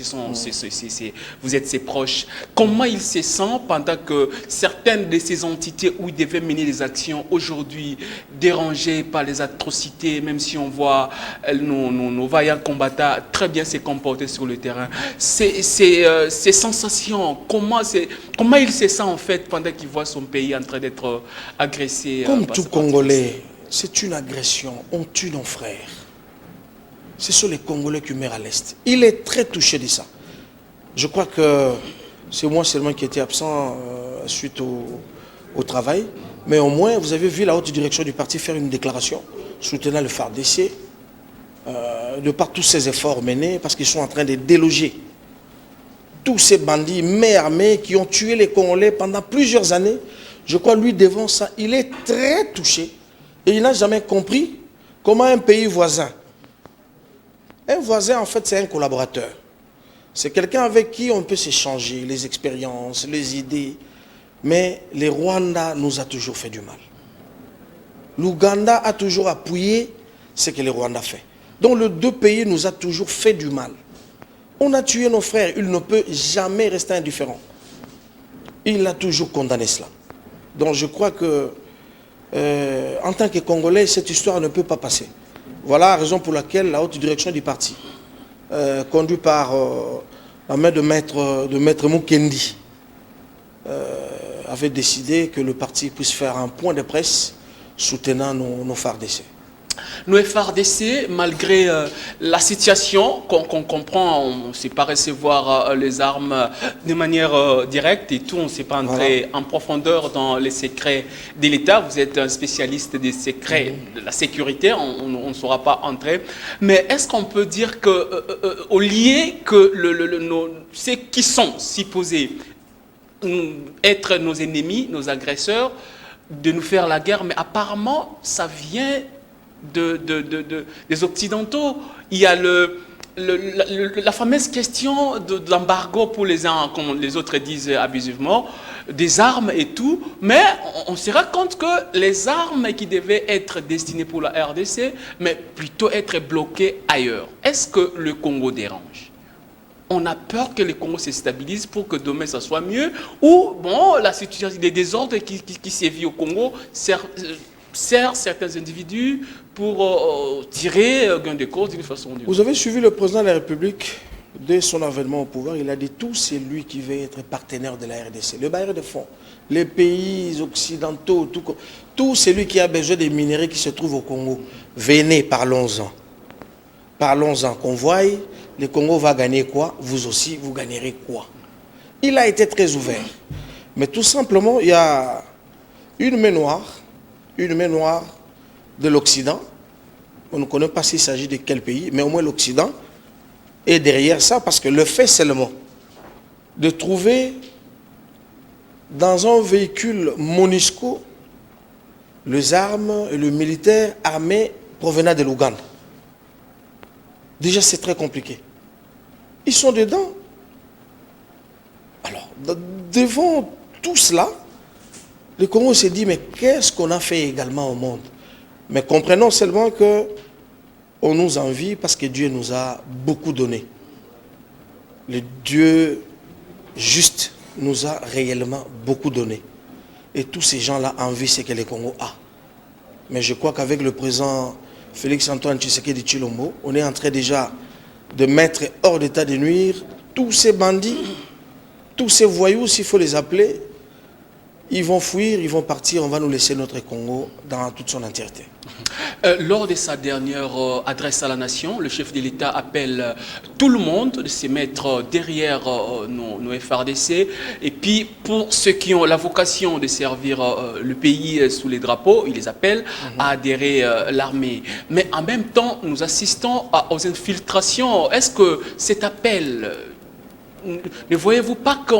vous êtes ses proches. Comment il se sent pendant que certaines de ces entités où il devait mener des actions aujourd'hui dérangées par les atrocités, même si on voit nos vaillants combattants très bien se comporter sur le terrain. Ces sensations, comment il se sent en fait pendant qu'il voit son pays en train d'être agressé? Comme tout Congolais, c'est une agression. On tue nos frères. Ce sont les Congolais qui meurent à l'Est. Il est très touché de ça. Je crois que c'est moi seulement qui étais absent suite au travail. Mais au moins, vous avez vu la haute direction du parti faire une déclaration soutenant le FARDC de par tous ces efforts menés, parce qu'ils sont en train de déloger tous ces bandits mais armés qui ont tué les Congolais pendant plusieurs années. Je crois, lui, devant ça, il est très touché. Et il n'a jamais compris comment un pays voisin, un voisin, en fait, c'est un collaborateur. C'est quelqu'un avec qui on peut s'échanger les expériences, les idées. Mais le Rwanda nous a toujours fait du mal. L'Ouganda a toujours appuyé ce que le Rwanda fait. Donc, les deux pays nous a toujours fait du mal. On a tué nos frères. Il ne peut jamais rester indifférent. Il a toujours condamné cela. Donc je crois que, en tant que Congolais, cette histoire ne peut pas passer. Voilà la raison pour laquelle la haute direction du parti, conduite par la main de maître Mukendi, avait décidé que le parti puisse faire un point de presse soutenant nos FARDC. Nos FARDC, malgré la situation qu'on comprend, on ne sait pas recevoir les armes de manière directe et tout, on ne sait pas entrer en profondeur dans les secrets de l'État. Vous êtes un spécialiste des secrets de la sécurité, on ne saura pas entrer. Mais est-ce qu'on peut dire qu'au lieu que ceux qui sont supposés être nos ennemis, nos agresseurs, de nous faire la guerre, mais apparemment ça vient des Occidentaux? Il y a la fameuse question de l'embargo pour les uns, comme les autres disent abusivement, des armes et tout, mais on se rend compte que les armes qui devaient être destinées pour la RDC, mais plutôt être bloquées ailleurs. Est-ce que le Congo dérange? On a peur que le Congo se stabilise pour que demain ça soit mieux, ou bon, la situation des désordres qui sévit au Congo sert certains individus pour tirer gain de cause d'une façon ou d'une autre. Vous avez suivi le président de la République dès son avènement au pouvoir. Il a dit tout c'est lui qui veut être partenaire de la RDC, le bailleur de fonds, les pays occidentaux, tout celui qui a besoin des minéraux qui se trouvent au Congo. Venez, parlons-en. Parlons-en, qu'on voie, le Congo va gagner quoi? Vous aussi, vous gagnerez quoi? Il a été très ouvert. Mais tout simplement, il y a une main noire de l'Occident. On ne connaît pas s'il s'agit de quel pays, mais au moins l'Occident est derrière ça, parce que le fait seulement de trouver dans un véhicule MONUSCO les armes et le militaire armé provenant de l'Ouganda. Déjà, c'est très compliqué. Ils sont dedans. Alors, devant tout cela, le Congo s'est dit, mais qu'est-ce qu'on a fait également au monde? Mais comprenons seulement qu'on nous envie parce que Dieu nous a beaucoup donné. Le Dieu juste nous a réellement beaucoup donné. Et tous ces gens-là envient ce que le Congo a. Mais je crois qu'avec le président Félix-Antoine Tshisekedi Tshilombo, on est en train déjà de mettre hors d'état de nuire tous ces bandits, tous ces voyous, s'il faut les appeler. Ils vont fuir, ils vont partir, on va nous laisser notre Congo dans toute son entièreté. Lors de sa dernière adresse à la nation, le chef de l'État appelle tout le monde de se mettre derrière nos FRDC. Et puis, pour ceux qui ont la vocation de servir le pays sous les drapeaux, il les appelle à adhérer à l'armée. Mais en même temps, nous assistons aux infiltrations. Est-ce que cet appel... Ne voyez-vous pas que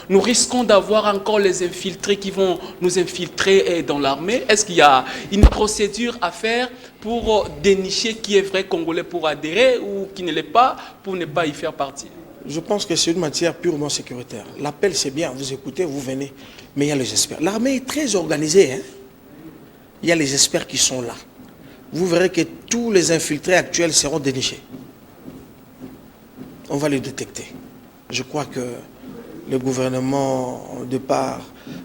nous risquons d'avoir encore les infiltrés qui vont nous infiltrer dans l'armée? Est-ce qu'il y a une procédure à faire pour dénicher qui est vrai Congolais pour adhérer ou qui ne l'est pas pour ne pas y faire partie? Je pense que c'est une matière purement sécuritaire. L'appel, c'est bien, vous écoutez, vous venez. Mais il y a les experts. L'armée est très organisée. Hein? Il y a les experts qui sont là. Vous verrez que tous les infiltrés actuels seront dénichés. On va les détecter. Je crois que le gouvernement, de par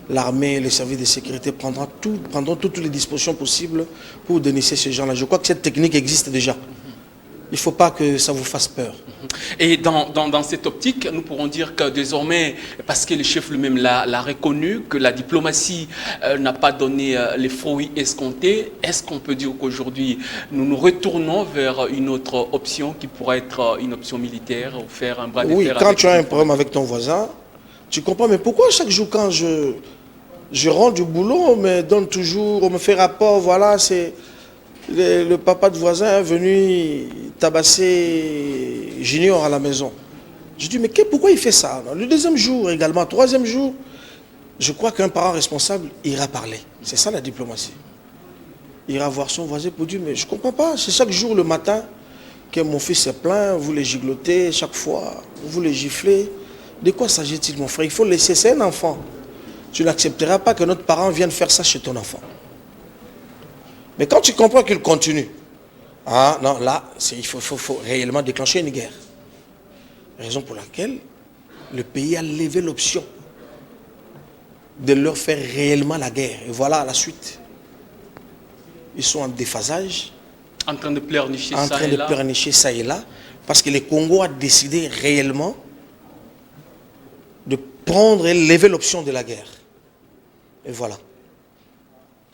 l'armée, les services de sécurité, prendront toutes les dispositions possibles pour dénicher ces gens-là. Je crois que cette technique existe déjà. Il ne faut pas que ça vous fasse peur. Et dans cette optique, nous pourrons dire que désormais, parce que le chef lui-même l'a reconnu, que la diplomatie n'a pas donné les fruits escomptés, est-ce qu'on peut dire qu'aujourd'hui, nous nous retournons vers une autre option qui pourrait être une option militaire ou faire un bras de fer? Oui, quand tu as un problème avec ton voisin, tu comprends, mais pourquoi chaque jour quand je rentre du boulot, on me donne toujours, on me fait rapport, voilà, c'est... Le papa de voisin est venu tabasser Junior à la maison. Je dis, mais pourquoi il fait ça? Le deuxième jour également, troisième jour, je crois qu'un parent responsable ira parler. C'est ça la diplomatie. Il ira voir son voisin pour dire, mais je ne comprends pas, c'est chaque jour le matin que mon fils se plaint, vous les giglotez chaque fois, vous les giflez. De quoi s'agit-il, mon frère? Il faut laisser, c'est un enfant. Tu n'accepteras pas que notre parent vienne faire ça chez ton enfant. Mais quand tu comprends qu'il continue, ah non, là, il faut réellement déclencher une guerre. Raison pour laquelle le pays a levé l'option de leur faire réellement la guerre. Et voilà la suite. Ils sont en déphasage, en train de pleurnicher ça et là, parce que le Congo a décidé réellement de prendre et lever l'option de la guerre. Et voilà.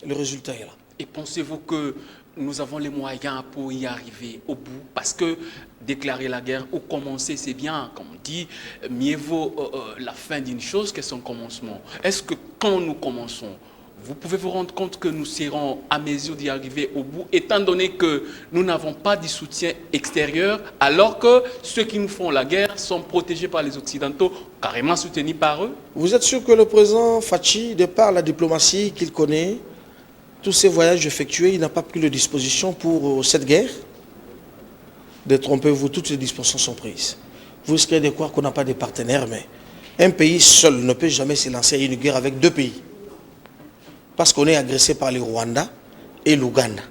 Le résultat est là. Et pensez-vous que nous avons les moyens pour y arriver au bout? Parce que déclarer la guerre ou commencer, c'est bien. Comme on dit, mieux vaut la fin d'une chose que son commencement. Est-ce que quand nous commençons, vous pouvez vous rendre compte que nous serons à mesure d'y arriver au bout, étant donné que nous n'avons pas de soutien extérieur, alors que ceux qui nous font la guerre sont protégés par les Occidentaux, carrément soutenus par eux? Vous êtes sûr que le président Fachi, de par la diplomatie qu'il connaît, tous ces voyages effectués, il n'a pas pris de disposition pour cette guerre? Détrompez-vous, toutes les dispositions sont prises. Vous risquez de croire qu'on n'a pas de partenaires, mais un pays seul ne peut jamais se lancer à une guerre avec deux pays. Parce qu'on est agressé par le Rwanda et l'Ouganda.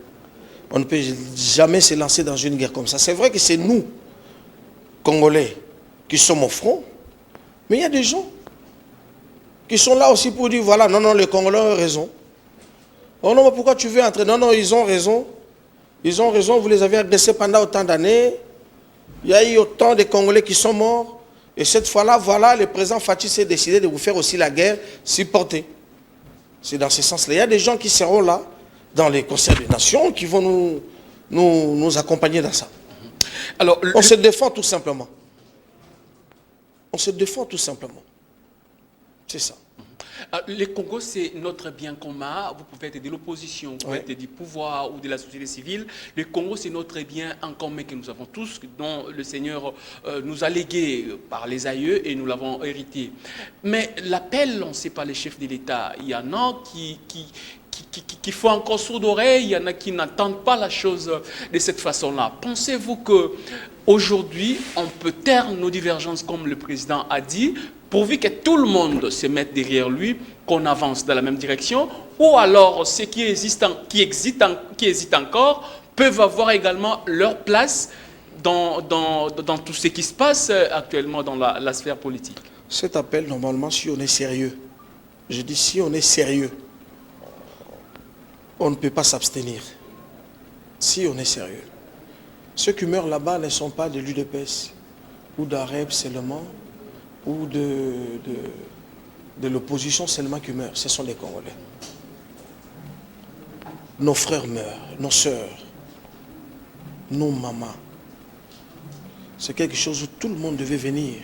On ne peut jamais se lancer dans une guerre comme ça. C'est vrai que c'est nous, Congolais, qui sommes au front, mais il y a des gens qui sont là aussi pour dire, voilà, non, les Congolais ont raison. Oh non, mais pourquoi tu veux entrer? Non, ils ont raison. Ils ont raison, vous les avez agressés pendant autant d'années. Il y a eu autant de Congolais qui sont morts. Et cette fois-là, voilà, le président Fachi s'est décidé de vous faire aussi la guerre supporter. C'est dans ce sens-là. Il y a des gens qui seront là, dans les conseils des nations, qui vont nous accompagner dans ça. Alors, on se défend tout simplement. On se défend tout simplement. C'est ça. Le Congo, c'est notre bien commun. Vous pouvez être de l'opposition, vous pouvez être du pouvoir ou de la société civile. Le Congo, c'est notre bien en commun que nous avons tous, dont le Seigneur nous a légué par les aïeux et nous l'avons hérité. Mais l'appel lancé par les chefs de l'État, il y en a qui font encore sourd d'oreille, il y en a qui n'entendent pas la chose de cette façon-là. Pensez-vous qu'aujourd'hui, on peut taire nos divergences, comme le président a dit, pourvu que tout le monde se mette derrière lui, qu'on avance dans la même direction, ou alors ceux qui hésitent encore peuvent avoir également leur place dans tout ce qui se passe actuellement dans la sphère politique? Cet appel, normalement, si on est sérieux, je dis si on est sérieux, on ne peut pas s'abstenir. Si on est sérieux. Ceux qui meurent là-bas ne sont pas de l'UDPS ou d'AREP seulement ou de l'opposition seulement qui meurent. Ce sont des Congolais. Nos frères meurent, nos sœurs, nos mamans. C'est quelque chose où tout le monde devait venir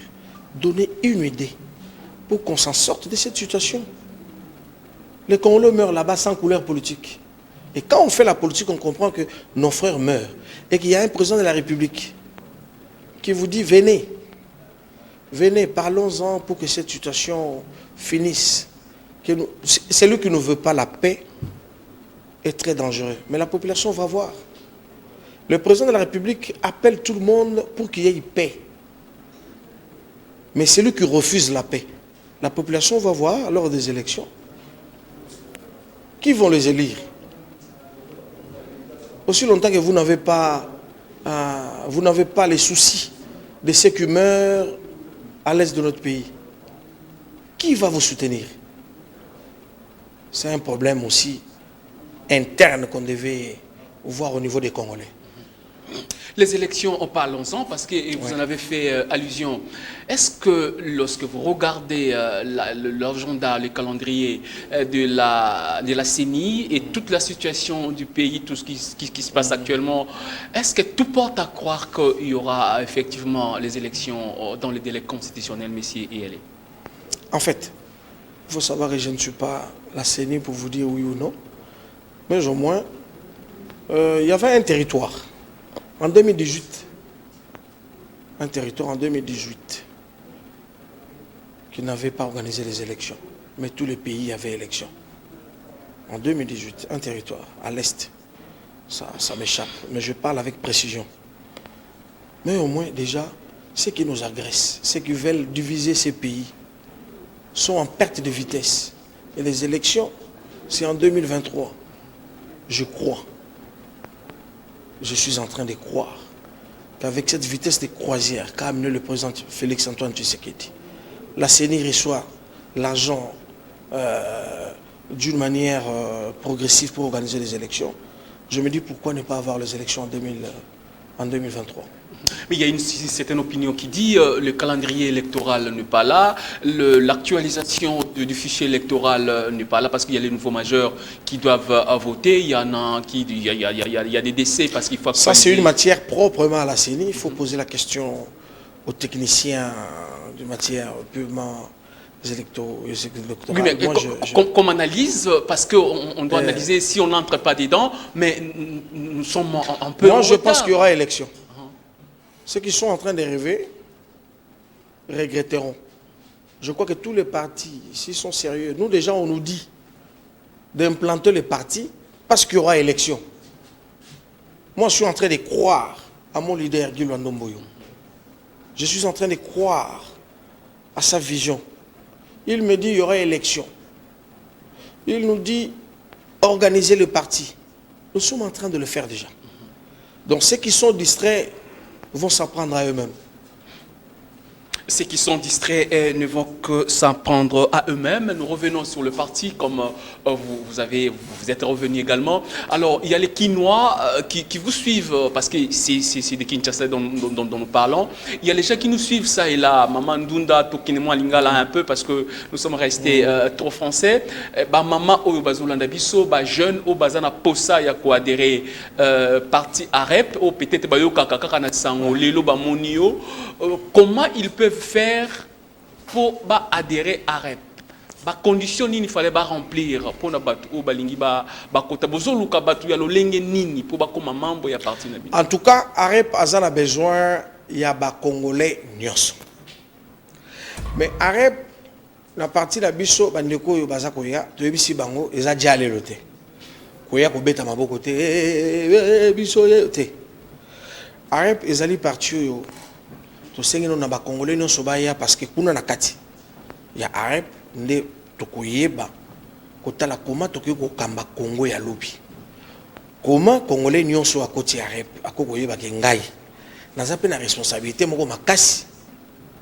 donner une idée pour qu'on s'en sorte de cette situation. Les Congolais meurent là-bas sans couleur politique. Et quand on fait la politique, on comprend que nos frères meurent. Et qu'il y a un président de la République qui vous dit, venez, venez, parlons-en pour que cette situation finisse. C'est lui qui ne veut pas la paix, est très dangereux. Mais la population va voir. Le président de la République appelle tout le monde pour qu'il y ait paix. Mais c'est lui qui refuse la paix. La population va voir lors des élections. Qui vont les élire? Aussi longtemps que vous n'avez pas les soucis de ceux qui meurent à l'est de notre pays, qui va vous soutenir? C'est un problème aussi interne qu'on devait voir au niveau des Congolais. Les élections, parlons-en parce que vous en avez fait allusion. Est-ce que lorsque vous regardez l'agenda, le calendrier de la CENI et toute la situation du pays, tout ce qui se passe actuellement, est-ce que tout porte à croire qu'il y aura effectivement les élections dans les délais constitutionnels, messieurs et Elé? En fait, il faut savoir que je ne suis pas la CENI pour vous dire oui ou non, mais au moins, il y avait un territoire. En 2018, un territoire en 2018 qui n'avait pas organisé les élections, mais tous les pays avaient élection. En 2018, un territoire à l'est, ça m'échappe, mais je parle avec précision. Mais au moins déjà, ceux qui nous agressent, ceux qui veulent diviser ces pays, sont en perte de vitesse. Et les élections, c'est en 2023, je crois. Je suis en train de croire qu'avec cette vitesse de croisière qu'a amené le président Félix-Antoine Tshisekedi, la CENI reçoit l'argent d'une manière progressive pour organiser les élections. Je me dis pourquoi ne pas avoir les élections en 2023. Mais il y a une certaine opinion qui dit le calendrier électoral n'est pas là, l'actualisation du fichier électoral n'est pas là parce qu'il y a les nouveaux majeurs qui doivent voter, il y en a il y a des décès parce qu'il faut... Ça c'est une matière proprement à la CENI, il faut poser la question aux techniciens de matière purement électorale. Oui, mais comme analyse, parce qu'on doit analyser si on n'entre pas dedans, mais nous sommes un peu... Moi je pense qu'il y aura élection. Ceux qui sont en train de rêver regretteront. Je crois que tous les partis, s'ils sont sérieux, nous déjà on nous dit d'implanter les partis parce qu'il y aura élection. Moi je suis en train de croire à mon leader Guy Luandomboyo. Je suis en train de croire à sa vision. Il me dit qu'il y aura élection. Il nous dit organiser le parti. Nous sommes en train de le faire déjà. Donc ceux qui sont distraits vont s'en prendre à eux-mêmes. Ceux qui sont distraits ne vont que s'en prendre à eux-mêmes. Nous revenons sur le parti, comme vous êtes revenu également. Alors, il y a les Quinois qui vous suivent, parce que c'est de Kinshasa dont nous parlons. Il y a les gens qui nous suivent, ça et là. Maman Ndunda, Tokinemo Lingala un peu, parce que nous sommes restés trop français. Maman Oyobazolanda Biso, jeune, Obazana Posa, Yako adhéré parti AREP, peut-être Bayo Kakaka Natsango, Lelo Bamonio. Comment ils peuvent faire pour adhérer à REP? Les conditions il fallait remplir pour en tout cas, AREP a besoin il y a des Congolais. Mais AREP, la partie de la biso, bandeko yo bazakoya, to ebisi bango eza diale lote. Koya ko beta maboko te, biso te. AREP ezali parti yo. To sengeno na ba Congolais nyonso baya parce que kuna na kati ya AREP nde tokoyeba kotala koma tokoki kokamba Congo ya lobi. Koma Congolais nyonso akoti AREP akokoyeba ke ngai naza pe na responsabilité moko makasi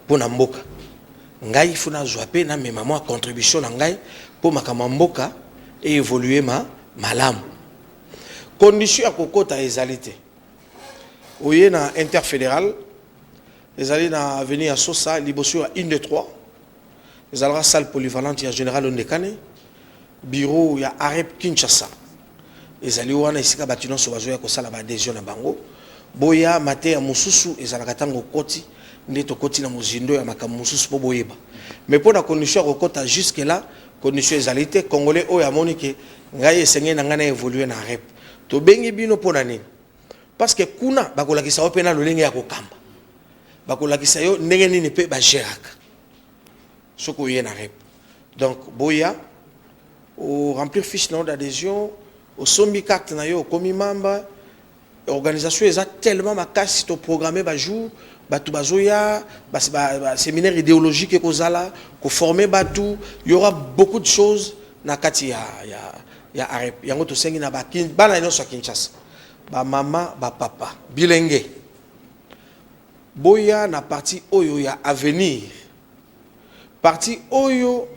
pona mboka. ngai funa zoape na me maman contribution na ngai pour makamamboka et évoluer malam. Condition à kokota ezalité. Oye na interfédéral, ezali na avenue à Sosa, liboso à 1 2 3. Ezalra salle polyvalente ya général Ondekane, bureau ya Arep Kinshasa. Ezali wana isika batino so bazoya ko sala ba adhésion na bango. Boya mate ya mususu ezalaka tango koti ndeto koti na mozindo ya makambo mususu po boyeba. Mais pour la condition kokota jusque là, condition ezalité congolais o ya monike ngai esengé na ngana évoluer na Arep. To bengi bino pona nini? Parce que kuna bakolakisa yo pena lolenge ya kokamba. Bakolakisa yo ndenge nini pe ba geraka. Soko yé na Arep. Donc boya au remplir fiche d'adhésion, au sombi carte na yo komi membre, organisation eza tellement makasi to programmer ba jour, batu bazoya, ba séminaire idéologique et kozala, ko former batu, il y aura beaucoup de choses na kati ya Arep. Yango to sengi na ba kin bana no so Kinshasa. Ba mama, ba papa, bilenge. Boya na parti oyo ya avenir. Parti oyo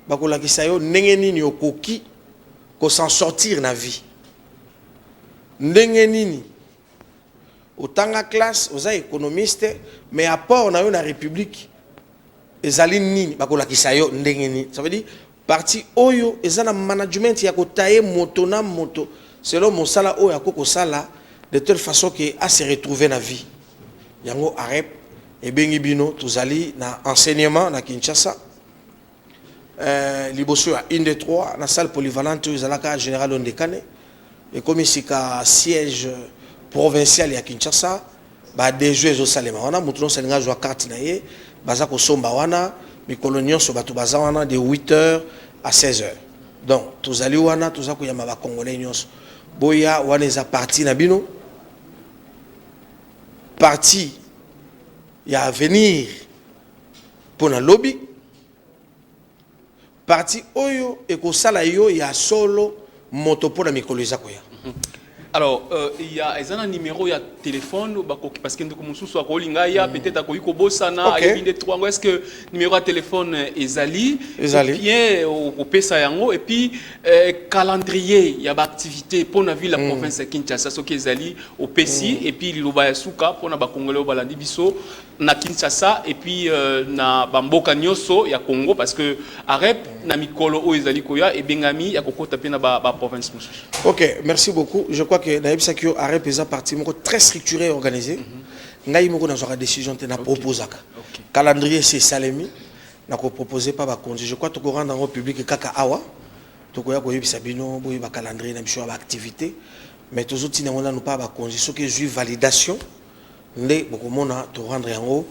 bakolakisa yo ndenge nini okoki ko s'en sortir na vie. Ndenge nini otanga classe oza économiste mais apport na yo na république ezali nini bakolakisa yo ndenge nini. Ça veut dire parti oyo ezana management ya kotaye moto na moto selon mosala oyo akoko sala de telle façon que a se retrouver na vie. Yango Arep et bengi bino tozali na enseignement na Kinshasa. Liboso à 1 2 3 na salle polyvalente ezalaka général Ondekane et comme ici ka siège provincial ya Kinshasa ba déjouer zo salema wana mutuno selinga zo carte na ye baza ko somba wana mikolo nyonso batu baza wana de 8h à 16h. Donc tozali wana toza ko yama ba congolais nyonso boya wana eza parti na bino parti ya avenir pour na lobby parti oyo ekosala yo ya solo moto pour na mikolo ezako ya. Alors, il y a un numéro, il y a téléphone, parce que nous avons peut-être à Bosana, est-ce que le numéro de téléphone est Zali, au Pesayango, et puis calendrier, il y a des activités pour la ville, la province de Kinshasa, ce qui est Zali, au Pessi, et puis l'Ilobayasuka, pour la Congolais au Baladibiso, na Kinshasa, et puis na Bamboka Nyoso, il y a Congo, parce que Arep, na Mikolo, o Ezali Koya, et Bengami, il y a Koko tapé na ba province. Ok, merci beaucoup. Je crois que Naïb Sakio a représenté parti très structuré et organisé. Naïb Moko dans sa décision te na proposé. Calendrier c'est Salemi. N'a proposé pas ba congé. Je crois que tu rendre dans le public kaka awa. Tu koya ko yebi sabino boy ba calendrier na biso ba activité. Mais tous autres n'ont nous pas ba congé. Ce que j'ai validation. Ndé beaucoup mona to rendre en haut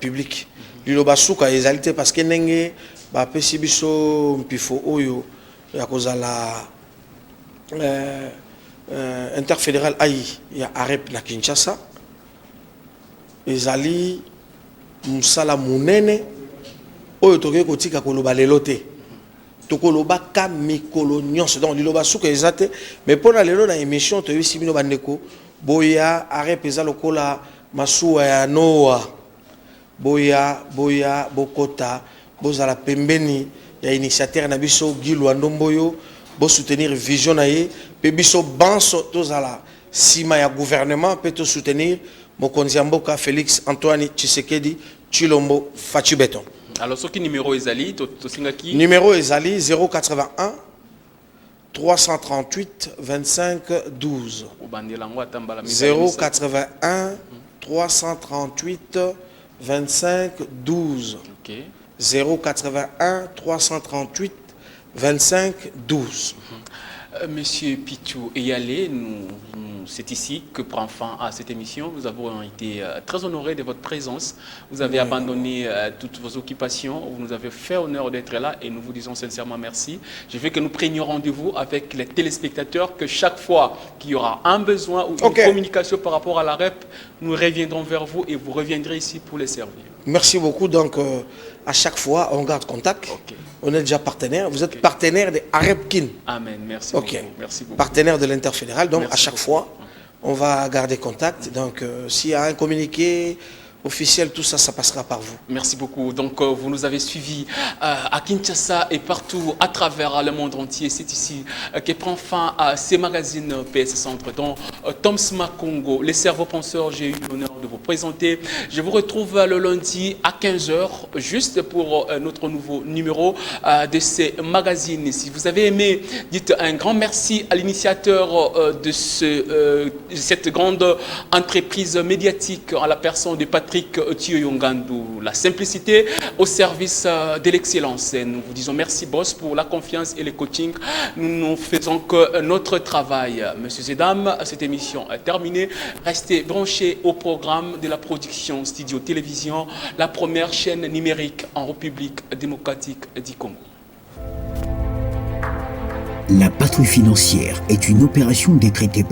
public. Lilo basuka ezalité parce que nenge ba pesi biso mpifo oyo ya kozala interfédéral aïe il y a Arep na Kinshasa ezali musala munene oyo toke kotika koloba lelo te tokoloba ka mikolo nyonso donc liloba suka ezate mais pona lelo na émission to yisi bino bandeko boya Arep eza lokola masuwa ya Noa boya bokota bozala pembeni ya initiateur na biso Gilwa Ndomboyo bo soutenir vision na ye pe biso banso tozala sima ya gouvernement pe to soutenir mokonzi mboka Félix Antoine Tshisekedi Chilombo Fachi Beton. Alors ce qui numéro ezali to singaki numéro ezali 081 338 25 12 081 338 25 12 081 338 25 12. Monsieur Pitou Eyalé, c'est ici que prend fin à cette émission. Nous avons été très honorés de votre présence. Vous avez abandonné toutes vos occupations. Vous nous avez fait honneur d'être là et nous vous disons sincèrement merci. Je veux que nous prenions rendez-vous avec les téléspectateurs, que chaque fois qu'il y aura un besoin ou une communication par rapport à la REP, nous reviendrons vers vous et vous reviendrez ici pour les servir. Merci beaucoup. Donc, à chaque fois, on garde contact. On est déjà partenaire. Vous êtes partenaire de Arepkin. Amen. Merci beaucoup. Merci beaucoup. Partenaire de l'interfédéral. Donc, à chaque fois, on va garder contact. Donc, s'il y a un communiqué officiel, tout ça, ça passera par vous. Merci beaucoup. Donc, vous nous avez suivis à Kinshasa et partout à travers le monde entier. C'est ici que prend fin ces magazines PS Centre, dont Toms Makongo, les cerveaux penseurs, j'ai eu l'honneur de vous présenter. Je vous retrouve le lundi à 15h, juste pour notre nouveau numéro de ces magazines. Si vous avez aimé, dites un grand merci à l'initiateur de cette grande entreprise médiatique, à la personne de Patrick Thioyongandou. La simplicité au service de l'excellence. Nous vous disons merci boss pour la confiance et le coaching. Nous ne faisons que notre travail. Messieurs et dames, cette émission est terminée. Restez branchés au programme de la production Studio Télévision, la première chaîne numérique en République démocratique du Congo. La patrouille financière est une opération décrétée par